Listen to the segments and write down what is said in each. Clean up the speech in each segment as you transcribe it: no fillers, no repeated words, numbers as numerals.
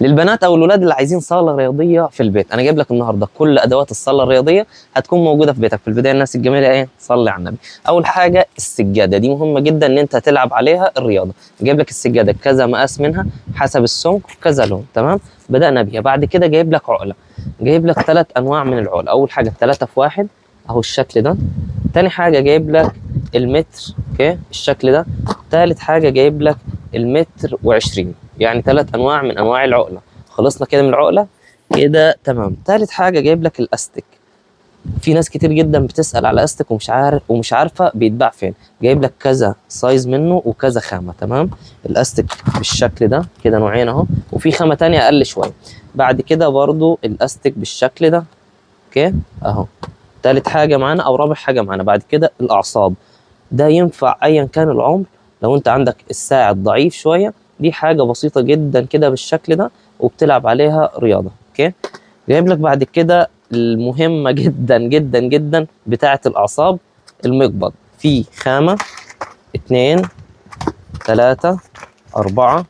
للبنات او الولاد اللي عايزين صاله رياضيه في البيت، انا جايب لك النهارده كل ادوات الصاله الرياضيه هتكون موجوده في بيتك. في البدايه الناس الجميله ايه، صلي على النبي. اول حاجه السجاده، دي مهمه جدا ان انت تلعب عليها الرياضه. جايب لك السجاده كذا مقاس منها حسب السمك كذا لون، تمام. بدانا بيها. بعد كده جايب لك عقله، جايب لك 3 انواع من العقله. اول حاجه 3 في 1 اهو الشكل ده. تاني حاجه جايب لك المتر، اوكي الشكل ده. تالت حاجه جايب لك المتر و20، يعني 3 انواع من انواع العقله. خلصنا كده من العقله كده تمام. تالت حاجه جايب لك الاستك. في ناس كتير جدا بتسال على استك ومش عارفه بيتباع فين. جايب لك كذا سايز منه وكذا خامه، تمام. الاستك بالشكل ده كده نوعين اهو، وفي خامه تانية اقل شويه. بعد كده برضو الاستك بالشكل ده، اوكي اهو. تالت حاجه معانا او رابع حاجه معانا بعد كده الاعصاب. ده ينفع ايا كان العمر. لو انت عندك الساعد ضعيف شويه، دي حاجه بسيطه جدا كده بالشكل ده وبتلعب عليها رياضه، اوكي. جايب لك بعد كده المهمه جدا جدا جدا بتاعه الاعصاب، المقبض. في خامه 2 3 4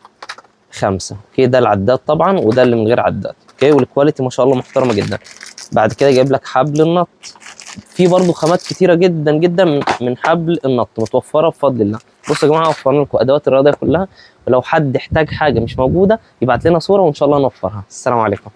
5، اوكي. ده العداد طبعا وده اللي من غير عداد، اوكي. والكواليتي ما شاء الله محترمه جدا. بعد كده جايب لك حبل النط. في برضه خامات كتيره جدا جدا من حبل النط متوفره بفضل الله. بصوا يا جماعه وفرنا لكم ادوات الرياضيه كلها، ولو حد احتاج حاجه مش موجوده يبعت لنا صوره وان شاء الله نوفرها. السلام عليكم.